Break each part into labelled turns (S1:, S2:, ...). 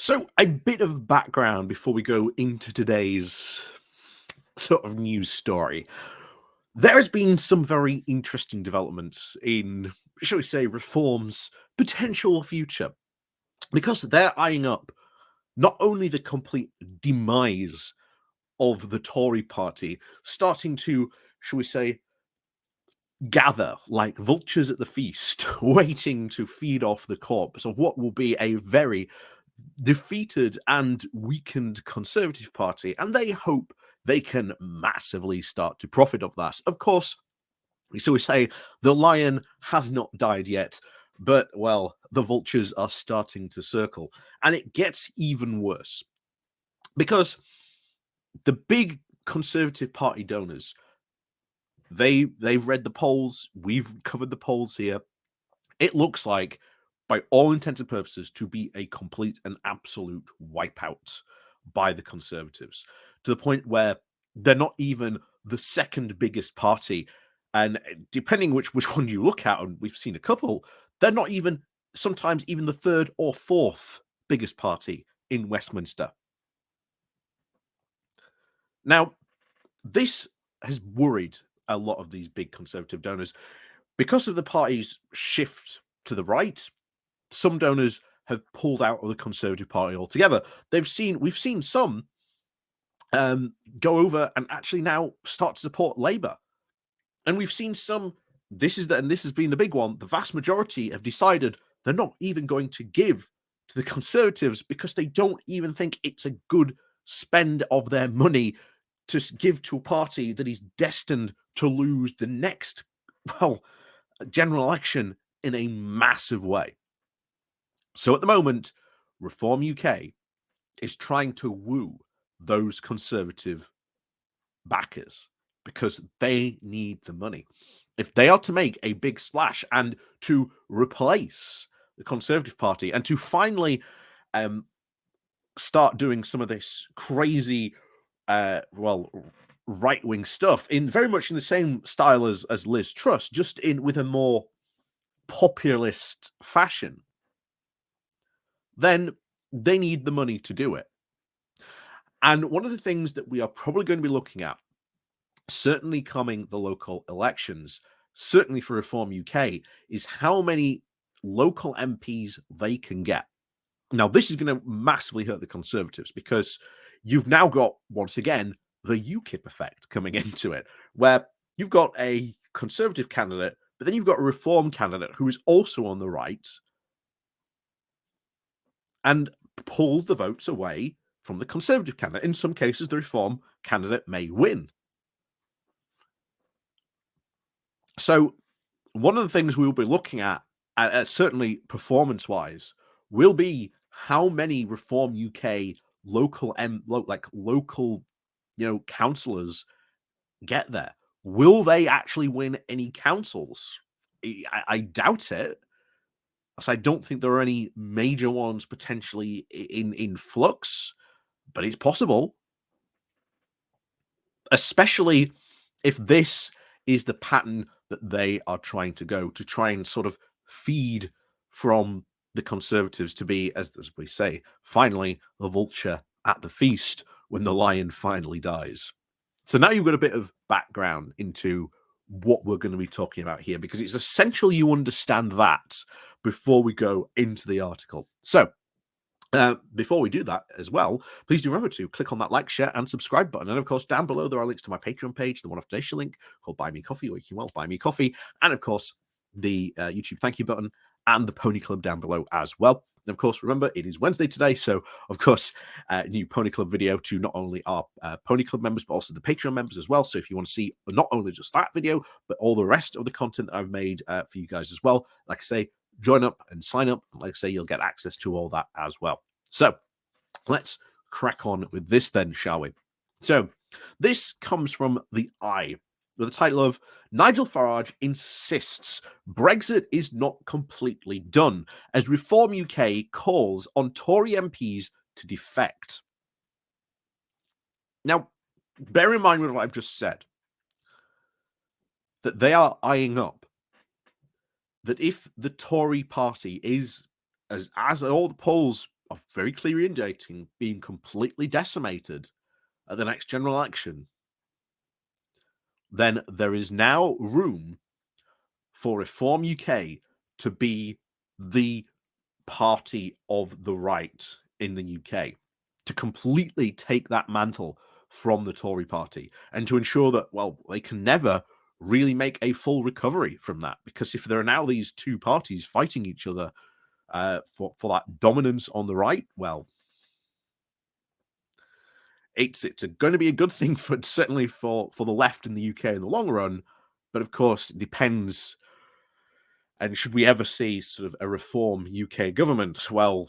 S1: So, a bit of background before we go into today's sort of news story. There has been some very interesting developments in, shall we say, Reform's potential future because they're eyeing up not only the complete demise of the Tory party, starting to, shall we say, gather like vultures at the feast, waiting to feed off the corpse of what will be a very defeated and weakened Conservative Party, and they hope they can massively start to profit of that. Of course, so we say the lion has not died yet, but well, the vultures are starting to circle, and it gets even worse because the big Conservative Party donors, they've read the polls, we've covered the polls here. It looks like, by all intents and purposes, to be a complete and absolute wipeout by the Conservatives, to the point where they're not even the second biggest party. And depending which one you look at, and we've seen a couple, they're not even sometimes even the third or fourth biggest party in Westminster. Now, this has worried a lot of these big Conservative donors because of the party's shift to the right. Some donors have pulled out of the Conservative Party altogether. We've seen some go over and actually now start to support Labour, and we've seen some. This has been the big one. The vast majority have decided they're not even going to give to the Conservatives because they don't even think it's a good spend of their money to give to a party that is destined to lose the next, well, general election in a massive way. So at the moment, Reform UK is trying to woo those Conservative backers because they need the money. If they are to make a big splash and to replace the Conservative Party and to finally start doing some of this crazy, right-wing stuff in very much in the same style as Liz Truss, just in with a more populist fashion, then they need the money to do it. And one of the things that we are probably going to be looking at, certainly coming the local elections, certainly for Reform UK, is how many local MPs they can get. Now, this is going to massively hurt the Conservatives because you've now got, once again, the UKIP effect coming into it, where you've got a Conservative candidate, but then you've got a Reform candidate who is also on the right and pulls the votes away from the Conservative candidate. In some cases, the Reform candidate may win. So one of the things we'll be looking at certainly performance-wise, will be how many Reform UK local, councillors get there. Will they actually win any councils? I doubt it. So I don't think there are any major ones potentially in flux, but it's possible. Especially if this is the pattern that they are trying to go, to try and sort of feed from the Conservatives to be, as we say, finally the vulture at the feast when the lion finally dies. So now you've got a bit of background into what we're going to be talking about here, because it's essential you understand that before we go into the article. So before we do that as well, please do remember to click on that like, share, and subscribe button. And of course, down below, there are links to my Patreon page, the one-off donation link called Buy Me Coffee, or you can, well, buy me coffee. And of course, the YouTube thank you button and the Pony Club down below as well. And of course, remember, it is Wednesday today. So, of course, new Pony Club video to not only our Pony Club members, but also the Patreon members as well. So if you want to see not only just that video, but all the rest of the content that I've made for you guys as well, like I say, join up and sign up. And like I say, you'll get access to all that as well. So let's crack on with this then, shall we? So this comes from the Eye, with the title of Nigel Farage insists Brexit is not completely done as Reform UK calls on Tory MPs to defect. Now, bear in mind with what I've just said, that they are eyeing up that if the Tory party is, as all the polls of very clearly indicating being completely decimated at the next general election, then there is now room for Reform UK to be the party of the right in the UK, to completely take that mantle from the Tory party and to ensure that, well, they can never really make a full recovery from that. Because if there are now these two parties fighting each other for that dominance on the right, well, it's going to be a good thing for certainly for the left in the UK in the long run. But of course, it depends. And should we ever see sort of a reform UK government? Well,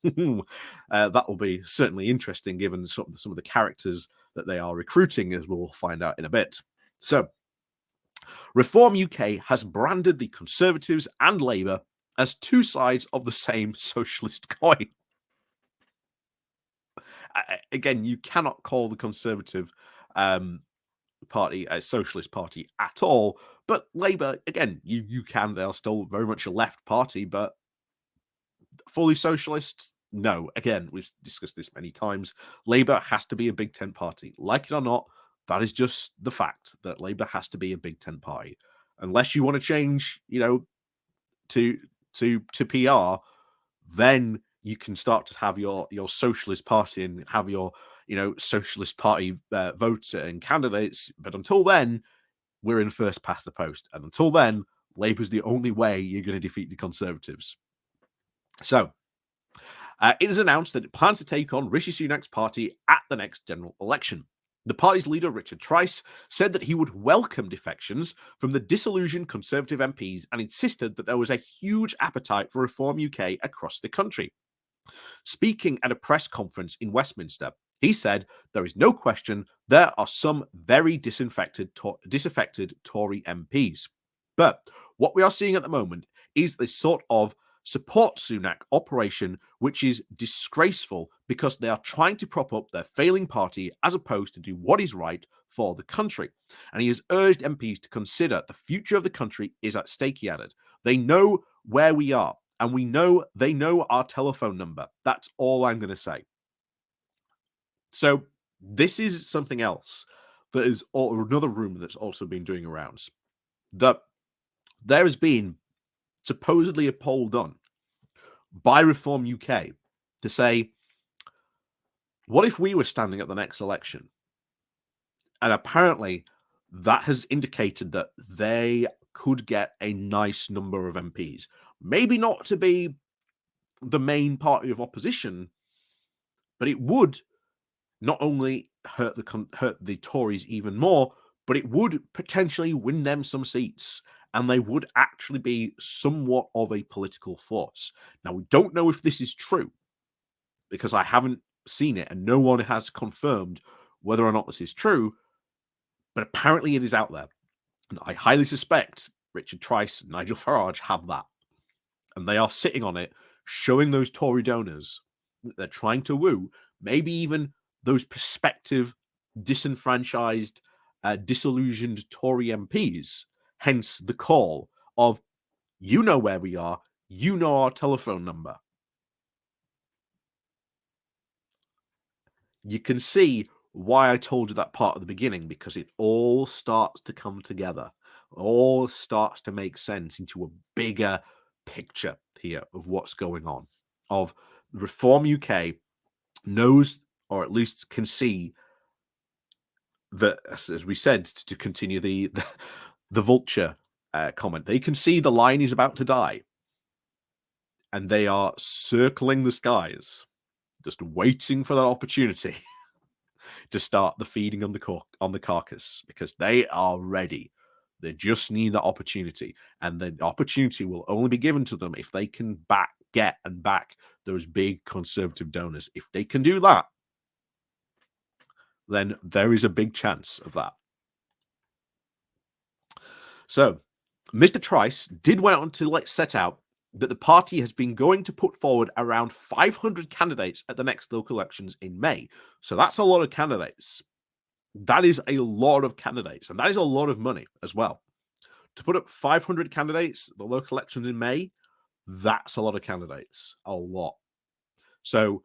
S1: that will be certainly interesting given some of the characters that they are recruiting, as we'll find out in a bit. So, Reform UK has branded the Conservatives and Labour as two sides of the same socialist coin. Again, you cannot call the Conservative party a socialist party at all, but Labour, again, you can. They're still very much a left party, but fully socialist? No. Again, we've discussed this many times. Labour has to be a Big Tent party. Like it or not, that is just the fact that Labour has to be a Big Tent party. Unless you want to change, to PR, then you can start to have your socialist party and have your socialist party votes and candidates. But until then, we're in first past the post, and until then, Labour's the only way you're going to defeat the Conservatives. So, it is announced that it plans to take on Rishi Sunak's party at the next general election. The party's leader, Richard Tice, said that he would welcome defections from the disillusioned Conservative MPs and insisted that there was a huge appetite for Reform UK across the country. Speaking at a press conference in Westminster, he said, "There is no question there are some very disaffected Tory MPs. But what we are seeing at the moment is this sort of support Sunak operation, which is disgraceful because they are trying to prop up their failing party as opposed to do what is right for the country." And he has urged MPs to consider the future of the country is at stake, he added. They know where we are, and they know our telephone number. That's all I'm going to say. So this is something else that is another rumor that's also been doing arounds. That there has been supposedly a poll done by Reform UK to say, what if we were standing at the next election? And apparently that has indicated that they could get a nice number of MPs. Maybe not to be the main party of opposition, but it would not only hurt the Tories even more, but it would potentially win them some seats, and they would actually be somewhat of a political force. Now, we don't know if this is true, because I haven't seen it, and no one has confirmed whether or not this is true, but apparently it is out there. And I highly suspect Richard Tice and Nigel Farage have that. And they are sitting on it, showing those Tory donors that they're trying to woo, maybe even those prospective disenfranchised, disillusioned Tory MPs. Hence the call of, you know where we are, you know our telephone number. You can see why I told you that part at the beginning, because it all starts to come together. All starts to make sense into a bigger picture here of what's going on. Of Reform UK knows, or at least can see, that, as we said, to continue the vulture comment, they can see the lion is about to die, and they are circling the skies, just waiting for that opportunity to start the feeding on the carcass, because they are ready. They just need that opportunity, and the opportunity will only be given to them if they can back those big Conservative donors. If they can do that, then there is a big chance of that. So, Mr. Tice did went on to set out that the party has been going to put forward around 500 candidates at the next local elections in May. So that's a lot of candidates. That is a lot of candidates, and that is a lot of money as well. To put up 500 candidates, the local elections in May, that's a lot of candidates. A lot. So,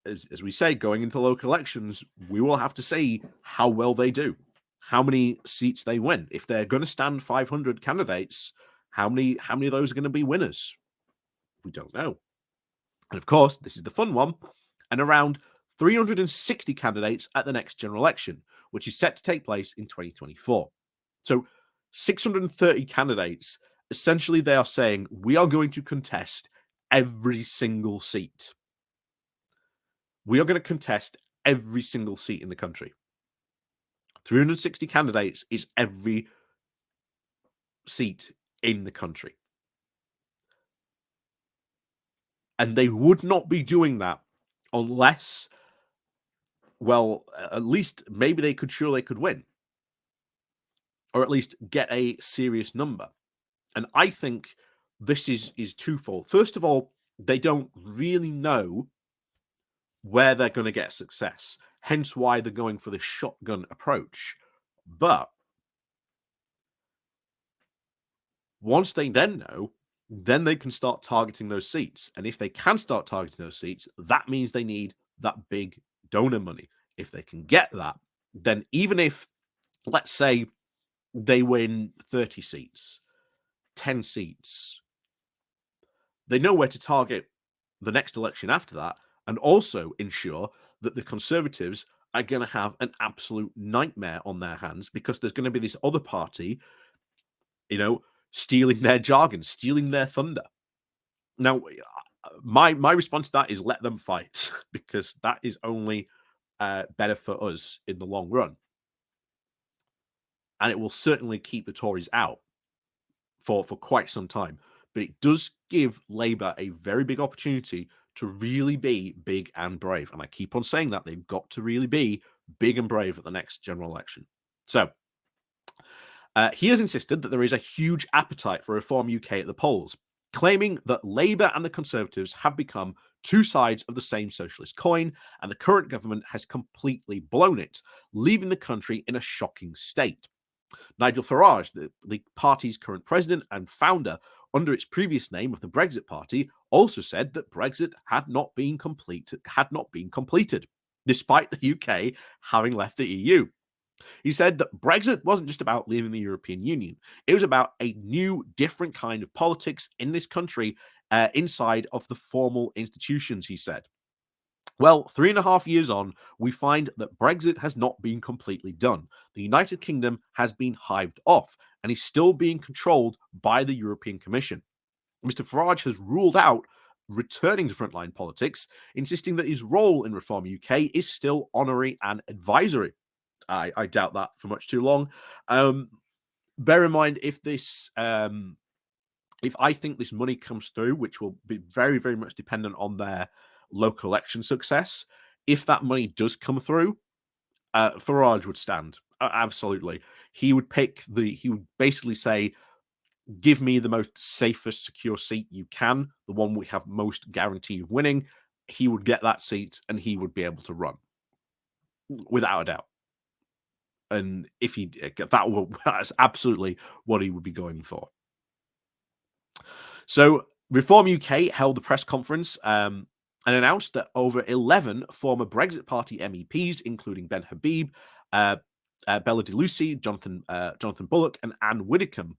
S1: as we say, going into local elections, we will have to see how well they do, how many seats they win. If they're going to stand 500 candidates, how many of those are going to be winners? We don't know. And of course, this is the fun one, and around 360 candidates at the next general election, which is set to take place in 2024. So 630 candidates, essentially they are saying we are going to contest every single seat. We are going to contest every single seat in the country. 360 candidates is every seat in the country. And they would not be doing that unless, well, at least maybe they could win, or at least get a serious number. And I think this is twofold. First of all, they don't really know where they're going to get success, hence why they're going for the shotgun approach. But once they then know, then they can start targeting those seats. And if they can start targeting those seats, that means they need that big donor money. If they can get that, then even if, let's say, they win 30 seats, 10 seats, they know where to target the next election after that, and also ensure that the Conservatives are going to have an absolute nightmare on their hands, because there's going to be this other party, stealing their jargon, stealing their thunder. Now, my response to that is let them fight, because that is only better for us in the long run. And it will certainly keep the Tories out for quite some time. But it does give Labour a very big opportunity to really be big and brave. And I keep on saying that they've got to really be big and brave at the next general election. So he has insisted that there is a huge appetite for Reform UK at the polls, claiming that Labour and the Conservatives have become two sides of the same socialist coin, and the current government has completely blown it, leaving the country in a shocking state. Nigel Farage, the party's current president and founder under its previous name of the Brexit Party, also said that Brexit had not been completed, despite the UK having left the EU. He said that Brexit wasn't just about leaving the European Union. It was about a new, different kind of politics in this country inside of the formal institutions, he said. Well, 3.5 years on, we find that Brexit has not been completely done. The United Kingdom has been hived off and is still being controlled by the European Commission. Mr. Farage has ruled out returning to frontline politics, insisting that his role in Reform UK is still honorary and advisory. I doubt that for much too long. Bear in mind, if I think this money comes through, which will be very, very much dependent on their local election success, if that money does come through, Farage would stand. Absolutely. He would basically say, give me the most safest, secure seat you can, the one we have most guarantee of winning. He would get that seat and he would be able to run without a doubt. And if that's absolutely what he would be going for. So Reform UK held a press conference and announced that over 11 former Brexit Party MEPs, including Ben Habib, Bella DeLucy, Jonathan Bullock, and Anne Widdecombe,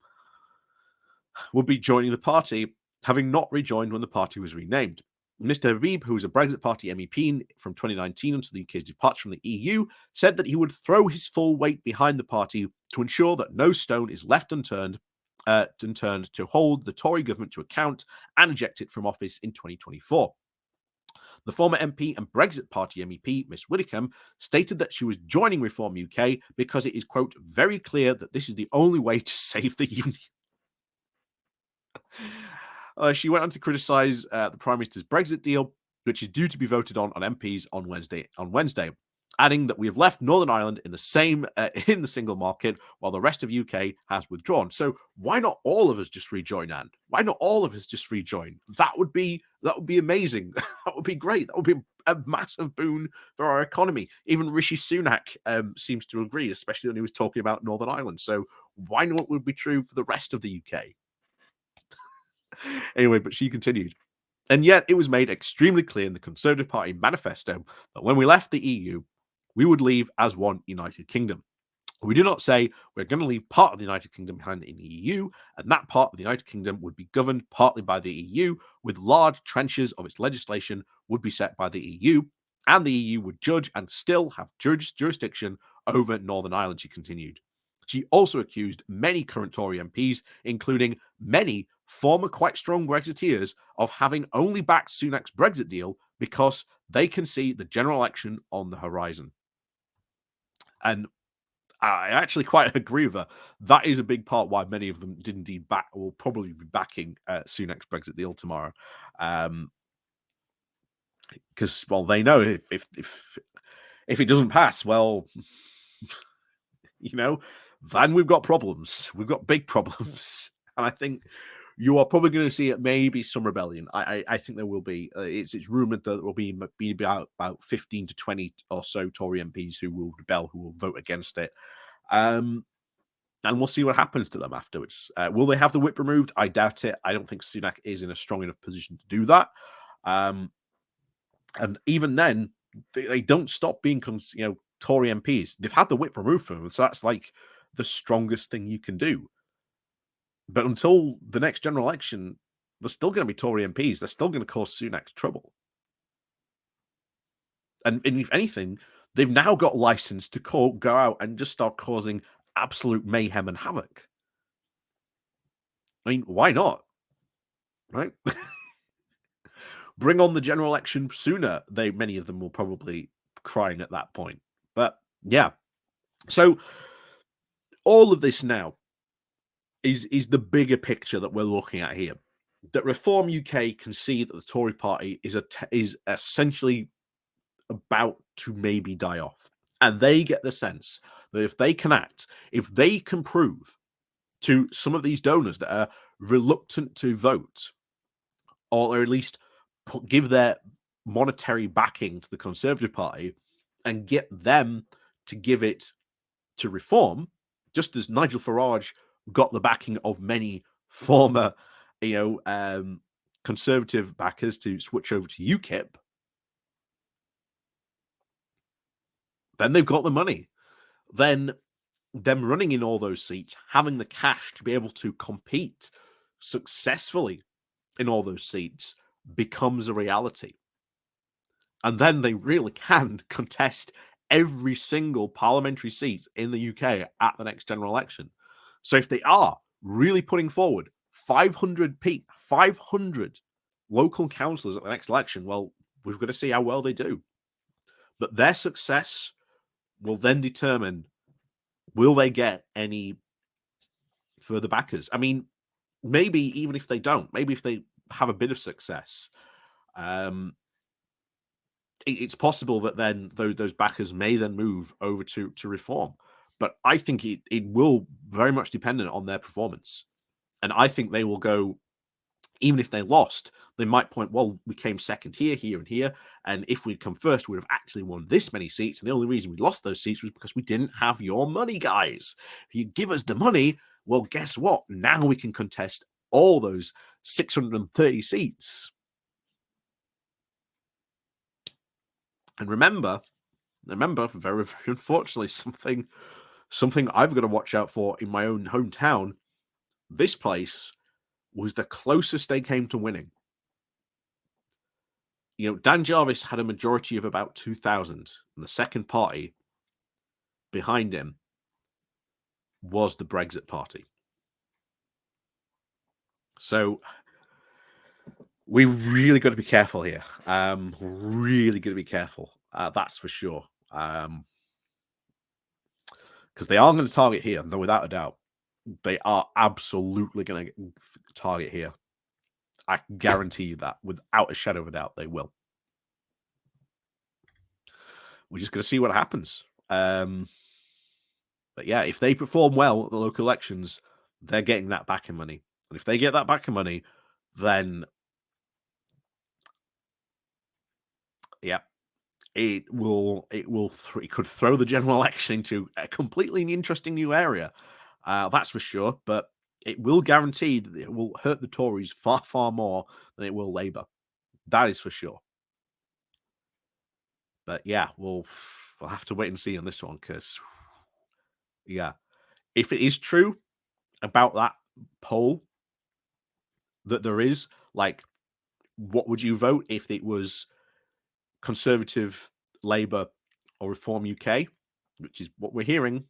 S1: would be joining the party, having not rejoined when the party was renamed. Mr. Habib, who was a Brexit Party MEP from 2019 until the UK's departure from the EU, said that he would throw his full weight behind the party to ensure that no stone is left unturned to hold the Tory government to account and eject it from office in 2024. The former MP and Brexit Party MEP, Miss Widdecombe, stated that she was joining Reform UK because it is, quote, very clear that this is the only way to save the union. She went on to criticise the Prime Minister's Brexit deal, which is due to be voted on MPs on Wednesday, adding that we have left Northern Ireland in the single market while the rest of UK has withdrawn. So why not all of us just rejoin, Anne? Why not all of us just rejoin? That would be amazing. That would be great. That would be a massive boon for our economy. Even Rishi Sunak seems to agree, especially when he was talking about Northern Ireland. So why not would be true for the rest of the UK? Anyway, but she continued. And yet it was made extremely clear in the Conservative Party manifesto that when we left the EU, we would leave as one United Kingdom. We do not say we're going to leave part of the United Kingdom behind in the EU, and that part of the United Kingdom would be governed partly by the EU, with large trenches of its legislation would be set by the EU, and the EU would judge and still have jurisdiction over Northern Ireland, she continued. She also accused many current Tory MPs, including many former quite strong Brexiteers, of having only backed Sunak's Brexit deal because they can see the general election on the horizon. And I actually quite agree with her. That is a big part why many of them did indeed back, or will probably be backing Sunak's Brexit deal tomorrow, because well, they know if it doesn't pass, well, you know, then we've got problems. We've got big problems, and I think you are probably going to see it. Maybe some rebellion. I think there will be. It's rumored that there will be about 15 to 20 or so Tory MPs who will rebel, who will vote against it. And we'll see what happens to them afterwards. Will they have the whip removed? I doubt it. I don't think Sunak is in a strong enough position to do that. And even then, they don't stop being, Tory MPs. They've had the whip removed from them, so that's like the strongest thing you can do. But until the next general election, they're still going to be Tory MPs. They're still going to cause Sunak trouble. And if anything, they've now got license to go out and just start causing absolute mayhem and havoc. I mean, why not? Right? Bring on the general election sooner. Many of them will probably crying at that point. But yeah. So all of this now is the bigger picture that we're looking at here. That Reform UK can see that the Tory party is essentially about to maybe die off. And they get the sense that if they can act, if they can prove to some of these donors that are reluctant to vote, or at least give their monetary backing to the Conservative Party and get them to give it to Reform, just as Nigel Farage got the backing of many former, Conservative backers to switch over to UKIP, then they've got the money. Then them running in all those seats, having the cash to be able to compete successfully in all those seats becomes a reality. And then they really can contest every single parliamentary seat in the UK at the next general election. So if they are really putting forward 500 local councillors at the next election, well, we've got to see how well they do. But their success will then determine, will they get any further backers? I mean, maybe even if they don't, maybe if they have a bit of success, it's possible that then those backers may then move over to Reform. But I think it will very much dependent on their performance. And I think they will go, even if they lost, they might point, well, we came second here, here, and here. And if we'd come first, we'd have actually won this many seats. And the only reason we lost those seats was because we didn't have your money, guys. If you give us the money, well, guess what? Now we can contest all those 630 seats. And remember, very, very unfortunately, something I've got to watch out for in my own hometown. This place was the closest they came to winning. Dan Jarvis had a majority of about 2,000, and the second party behind him was the Brexit Party. So we've really got to be careful here. Really got to be careful. That's for sure. Because they are going to target here, no, without a doubt. They are absolutely going to target here. I guarantee you that, without a shadow of a doubt, they will. We're just going to see what happens. But yeah, if they perform well at the local elections, they're getting that backing money. And if they get that backing money, then yeah, it could throw the general election into a completely interesting new area. That's for sure. But it will guarantee that it will hurt the Tories far, far more than it will Labour. That is for sure. But yeah, we'll have to wait and see on this one because yeah, if it is true about that poll that there is, like, what would you vote if it was Conservative, Labour, or Reform UK, which is what we're hearing.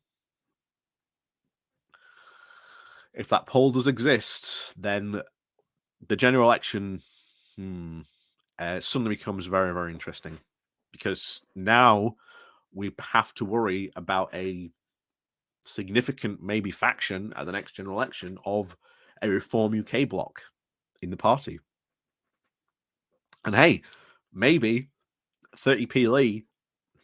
S1: If that poll does exist, then the general election suddenly becomes very, very interesting because now we have to worry about a significant, maybe, faction at the next general election of a Reform UK bloc in the party. And hey, maybe 30p Lee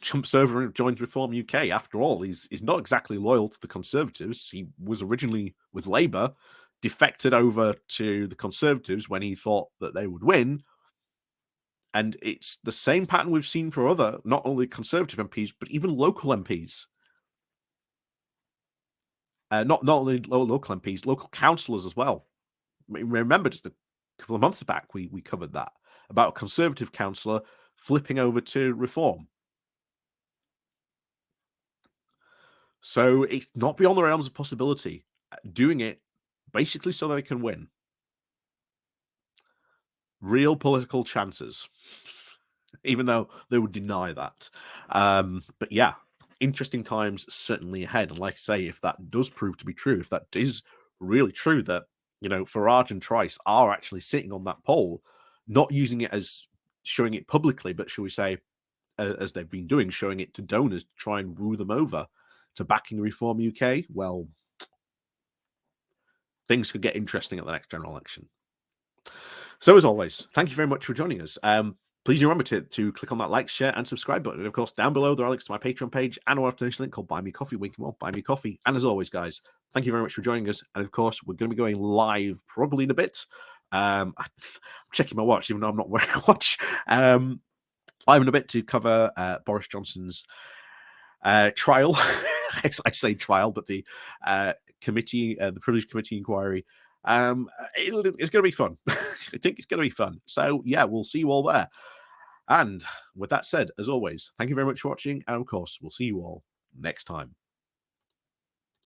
S1: jumps over and joins Reform UK. After all, he's not exactly loyal to the Conservatives. He was originally with Labour, defected over to the Conservatives when he thought that they would win. And it's the same pattern we've seen for other, not only Conservative MPs, but even local MPs. Not only local MPs, local councillors as well. Remember, just a couple of months back, we covered that about a Conservative councillor flipping over to Reform. So it's not beyond the realms of possibility. Doing it basically so they can win. Real political chances, even though they would deny that. But yeah, interesting times certainly ahead. And like I say, if that does prove to be true, if that is really true, that Farage and Tice are actually sitting on that poll, not using it as showing it publicly, but shall we say, as they've been doing, showing it to donors to try and woo them over to backing Reform UK, well, things could get interesting at the next general election. So as always, thank you very much for joining us. Please remember to click on that like, share, and subscribe button. And of course, down below, there are links to my Patreon page and our donation link called Buy Me Coffee. We can all buy me coffee. And as always, guys, thank you very much for joining us. And of course, we're going to be going live probably in a bit. I'm checking my watch, even though I'm not wearing a watch. Live in a bit to cover Boris Johnson's trial. I say trial, but the committee, the Privilege Committee inquiry. It's going to be fun. I think it's going to be fun. So yeah, we'll see you all there. And with that said, as always, thank you very much for watching. And of course, we'll see you all next time.